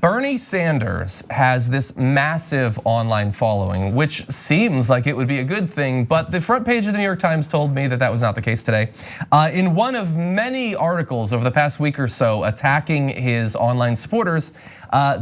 Bernie Sanders has this massive online following, which seems like it would be a good thing, but the front page of the New York Times told me that that was not the case today. In one of many articles over the past week or so attacking his online supporters,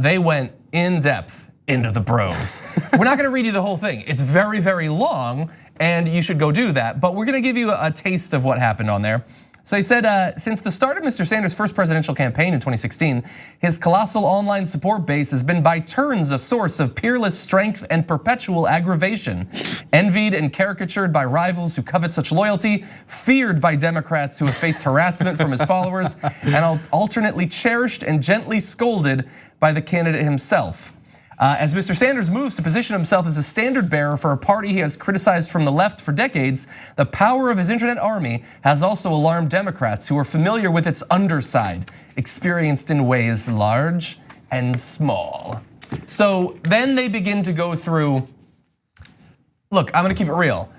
they went in depth into the bros. We're not gonna read you the whole thing. It's very, very long, and you should go do that, but we're gonna give you a taste of what happened on there. So he said, since the start of Mr. Sanders' first presidential campaign in 2016, his colossal online support base has been by turns a source of peerless strength and perpetual aggravation. Envied and caricatured by rivals who covet such loyalty, feared by Democrats who have faced harassment from his followers, and alternately cherished and gently scolded by the candidate himself. As Mr. Sanders moves to position himself as a standard bearer for a party he has criticized from the left for decades, the power of his internet army has also alarmed Democrats who are familiar with its underside, experienced in ways large and small. So then they begin to go through, look, I'm gonna keep it real,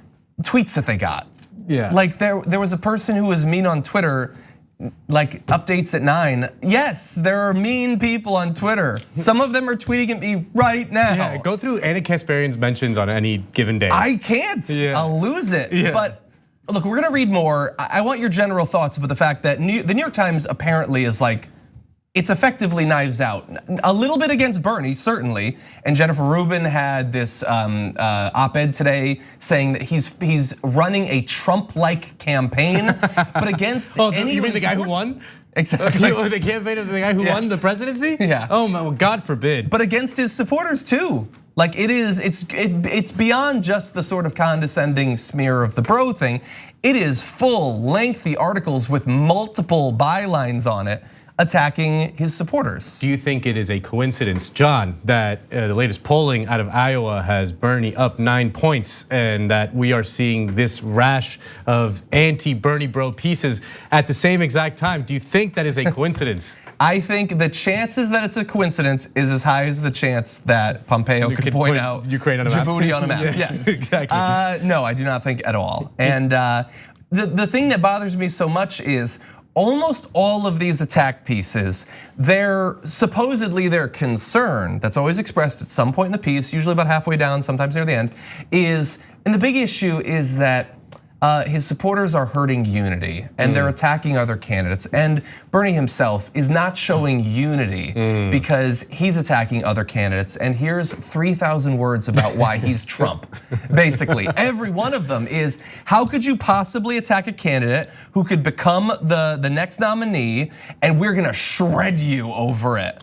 tweets that they got. Yeah. Like there was a person who was mean on Twitter, like updates at 9. Yes, there are mean people on Twitter. Some of them are tweeting at me right now. Yeah, go through Anna Kasparian's mentions on any given day. I can't, I'll lose it. Yeah. But look, we're gonna read more. I want your general thoughts about the fact that the New York Times apparently is like, it's effectively knives out. A little bit against Bernie, certainly. And Jennifer Rubin had this op-ed today saying that he's running a Trump-like campaign, but against anyone. You mean the guy who won? Exactly. The campaign of the guy who won the presidency? Yeah. Oh my, well, God forbid. But against his supporters too. Like it's beyond just the sort of condescending smear of the bro thing. It is full, lengthy articles with multiple bylines on it, attacking his supporters. Do you think it is a coincidence, John, that the latest polling out of Iowa has Bernie up 9 points and that we are seeing this rash of anti-Bernie bro pieces at the same exact time? Do you think that is a coincidence? I think the chances that it's a coincidence is as high as the chance that Pompeo could point out Ukraine on a map. Djibouti on a map. Yes, exactly. No, I do not think at all. And the thing that bothers me so much is almost all of these attack pieces, they're supposedly their concern that's always expressed at some point in the piece, usually about halfway down, sometimes near the end, is, and the big issue is that his supporters are hurting unity and they're attacking other candidates. And Bernie himself is not showing unity because he's attacking other candidates. And here's 3,000 words about why he's Trump. Basically, every one of them is, how could you possibly attack a candidate who could become the next nominee and we're gonna shred you over it?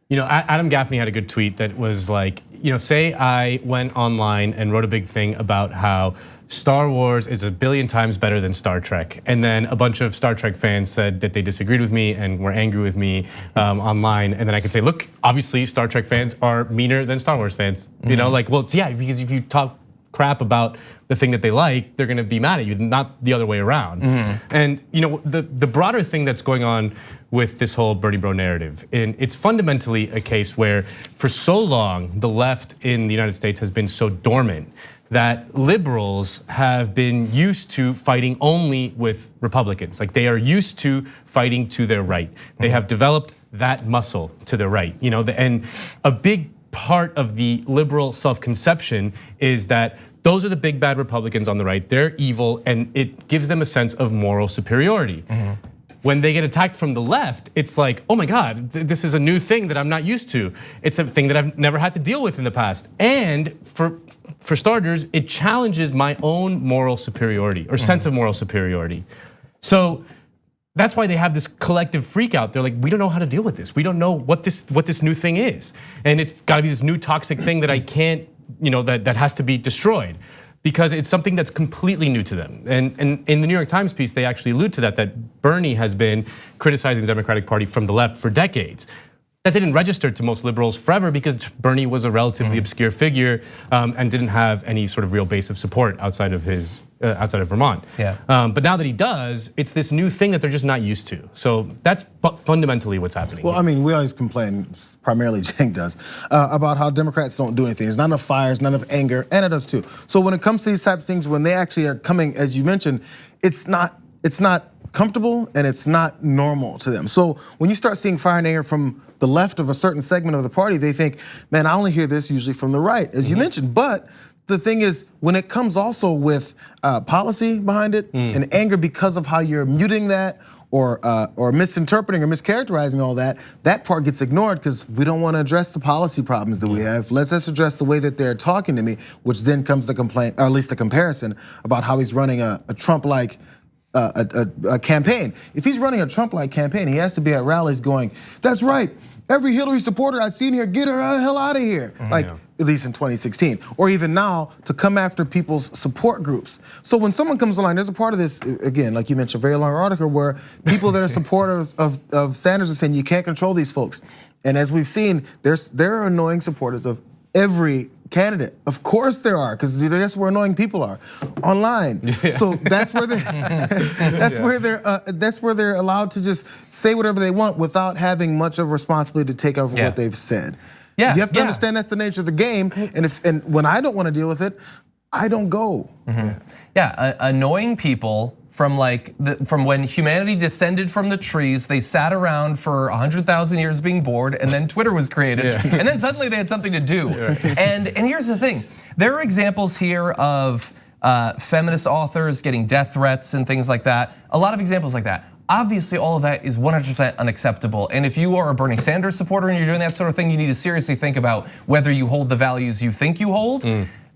You know, Adam Gaffney had a good tweet that was like, say I went online and wrote a big thing about how Star Wars is a billion times better than Star Trek. And then a bunch of Star Trek fans said that they disagreed with me and were angry with me online. And then I could say, look, obviously Star Trek fans are meaner than Star Wars fans. You know, like, well, yeah, because if you talk crap about the thing that they like, they're gonna be mad at you, not the other way around. And the broader thing that's going on with this whole Bernie bro narrative, and it's fundamentally a case where for so long, the left in the United States has been so dormant that liberals have been used to fighting only with Republicans. Like they are used to fighting to their right. They have developed that muscle to their right. And a big part of the liberal self-conception is that those are the big bad Republicans on the right. They're evil and it gives them a sense of moral superiority. When they get attacked from the left, it's like, oh my God, this is a new thing that I'm not used to. It's a thing that I've never had to deal with in the past. And for starters, it challenges my own moral superiority or sense of moral superiority. So that's why they have this collective freak out. They're like, we don't know how to deal with this. We don't know what this new thing is. And it's gotta be this new toxic thing that I can't, that has to be destroyed, because it's something that's completely new to them. And in the New York Times piece, they actually allude to that Bernie has been criticizing the Democratic Party from the left for decades. That didn't register to most liberals forever because Bernie was a relatively obscure figure and didn't have any sort of real base of support outside of Vermont. Yeah. But now that he does, it's this new thing that they're just not used to. So that's fundamentally what's happening. Well, I mean, we always complain, primarily Cenk does, about how Democrats don't do anything. There's not enough fires, not enough anger, and it does too. So when it comes to these types of things, when they actually are coming, as you mentioned, it's not comfortable and it's not normal to them. So when you start seeing fire and anger from the left of a certain segment of the party, they think, man, I only hear this usually from the right, as you mentioned. But the thing is, when it comes also with policy behind it and anger because of how you're muting that or misinterpreting or mischaracterizing all that, that part gets ignored because we don't want to address the policy problems that we have. Let's just address the way that they're talking to me, which then comes the complaint, or at least the comparison about how he's running a Trump-like a campaign. If he's running a Trump-like campaign, he has to be at rallies going, that's right, every Hillary supporter I've seen here, get her the hell out of here. At least in 2016, or even now to come after people's support groups. So when someone comes online, there's a part of this, again, like you mentioned, a very long article where people that are supporters of Sanders are saying you can't control these folks. And as we've seen, there are annoying supporters of every candidate. Of course there are, because that's where annoying people are online. So that's where that's where they're allowed to just say whatever they want without having much of a responsibility to take over what they've said. You have to understand that's the nature of the game, and when I don't want to deal with it, I don't go. Annoying people from from when humanity descended from the trees, they sat around for 100,000 years being bored, and then Twitter was created, and then suddenly they had something to do. And here's the thing: there are examples here of feminist authors getting death threats and things like that. A lot of examples like that. Obviously, all of that is 100% unacceptable. And if you are a Bernie Sanders supporter and you're doing that sort of thing, you need to seriously think about whether you hold the values you think you hold.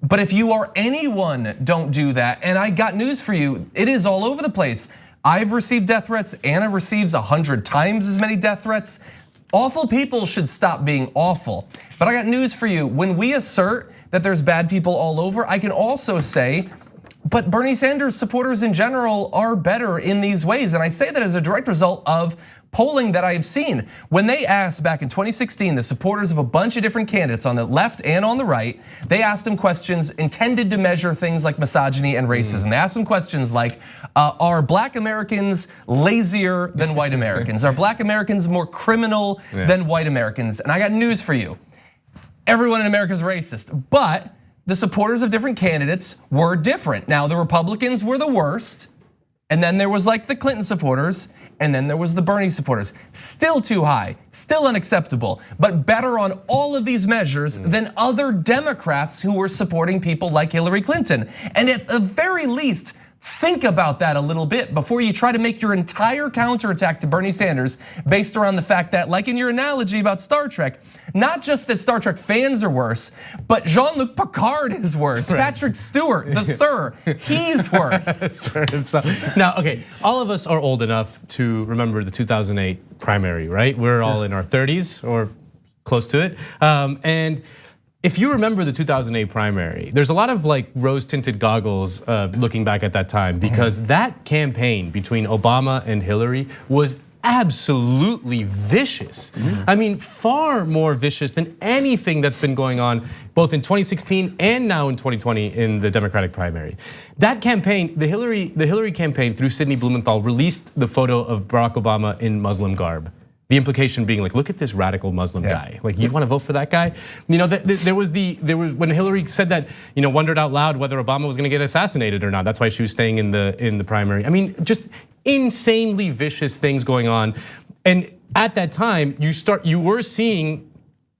But if you are anyone, don't do that. And I got news for you, it is all over the place. I've received death threats, Anna receives 100 times as many death threats. Awful people should stop being awful. But I got news for you, when we assert that there's bad people all over, I can also say, but Bernie Sanders supporters in general are better in these ways. And I say that as a direct result of polling that I've seen. When they asked back in 2016, the supporters of a bunch of different candidates on the left and on the right, they asked them questions intended to measure things like misogyny and racism. They asked them questions like, are black Americans lazier than white Americans? Are black Americans more criminal than white Americans? And I got news for you. Everyone in America is racist, but the supporters of different candidates were different. Now, the Republicans were the worst, and then there was like the Clinton supporters, and then there was the Bernie supporters. Still too high, still unacceptable, but better on all of these measures than other Democrats who were supporting people like Hillary Clinton. And at the very least, think about that a little bit before you try to make your entire counterattack to Bernie Sanders based around the fact that, like in your analogy about Star Trek, not just that Star Trek fans are worse, but Jean-Luc Picard is worse. Patrick Stewart, the Sir, he's worse. Now, okay, all of us are old enough to remember the 2008 primary, right? We're all in our 30s or close to it. And if you remember the 2008 primary, there's a lot of like rose-tinted goggles looking back at that time, because that campaign between Obama and Hillary was absolutely vicious. I mean, far more vicious than anything that's been going on both in 2016 and now in 2020 in the Democratic primary. That campaign, the Hillary campaign through Sidney Blumenthal released the photo of Barack Obama in Muslim garb. The implication being like, look at this radical Muslim guy. Like, you want to vote for that guy? You know, there was when Hillary said that, you know, wondered out loud whether Obama was going to get assassinated or not. That's why she was staying in the primary. I mean, just insanely vicious things going on. And at that time, you were seeing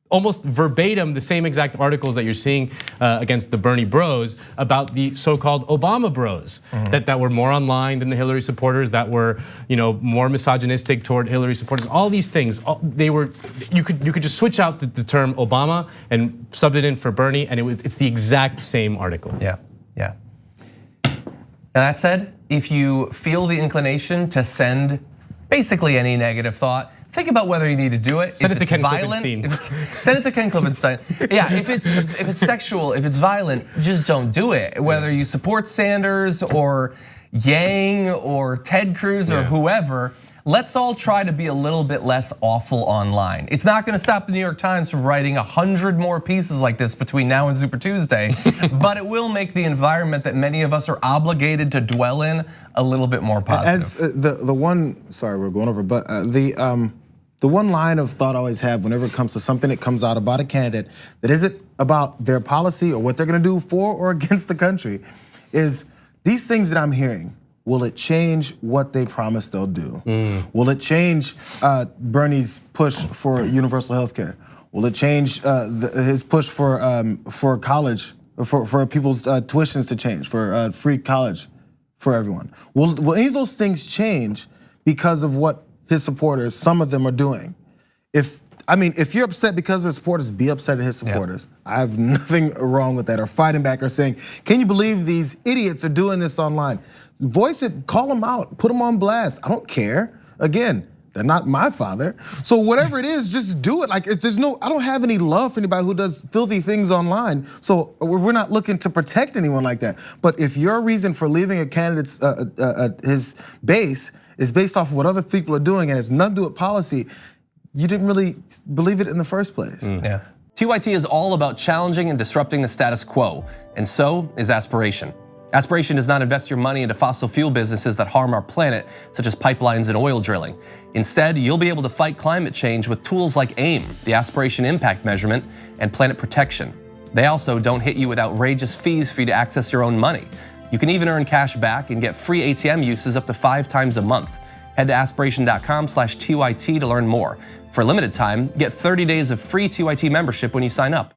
almost verbatim the same exact articles that you're seeing against the Bernie bros about the so-called Obama bros that were more online than the Hillary supporters, that were, you know, more misogynistic toward Hillary supporters. All these things, you could just switch out the term Obama and sub it in for Bernie, and it's the exact same article. Yeah. Now that said, if you feel the inclination to send basically any negative thought, think about whether you need to do it. Send it to Ken violent, Klippenstein. Send it to Ken Klippenstein. Yeah, if it's sexual, if it's violent, just don't do it. Whether you support Sanders or Yang or Ted Cruz or whoever, let's all try to be a little bit less awful online. It's not gonna stop the New York Times from writing 100 more pieces like this between now and Super Tuesday, but it will make the environment that many of us are obligated to dwell in a little bit more positive. As the one, sorry, we're going over, but the one line of thought I always have whenever it comes to something that comes out about a candidate that isn't about their policy or what they're gonna do for or against the country is these things that I'm hearing will it change what they promise they'll do? Will it change Bernie's push for universal health care? Will it change his push for college, for people's tuitions to change, for free college for everyone? Will any of those things change because of what his supporters, some of them, are doing? If you're upset because of his supporters, be upset at his supporters. I have nothing wrong with that, or fighting back or saying, can you believe these idiots are doing this online? Voice it, call them out, put them on blast. I don't care. Again, they're not my father. So whatever it is, just do it. Like, I don't have any love for anybody who does filthy things online. So we're not looking to protect anyone like that. But if your reason for leaving a candidate's, his base is based off of what other people are doing and has nothing to do with policy, you didn't really believe it in the first place. Yeah. TYT is all about challenging and disrupting the status quo, and so is Aspiration. Aspiration does not invest your money into fossil fuel businesses that harm our planet, such as pipelines and oil drilling. Instead, you'll be able to fight climate change with tools like AIM, the Aspiration Impact Measurement, and Planet Protection. They also don't hit you with outrageous fees for you to access your own money. You can even earn cash back and get free ATM uses up to 5 times a month. Head to aspiration.com/TYT to learn more. For a limited time, get 30 days of free TYT membership when you sign up.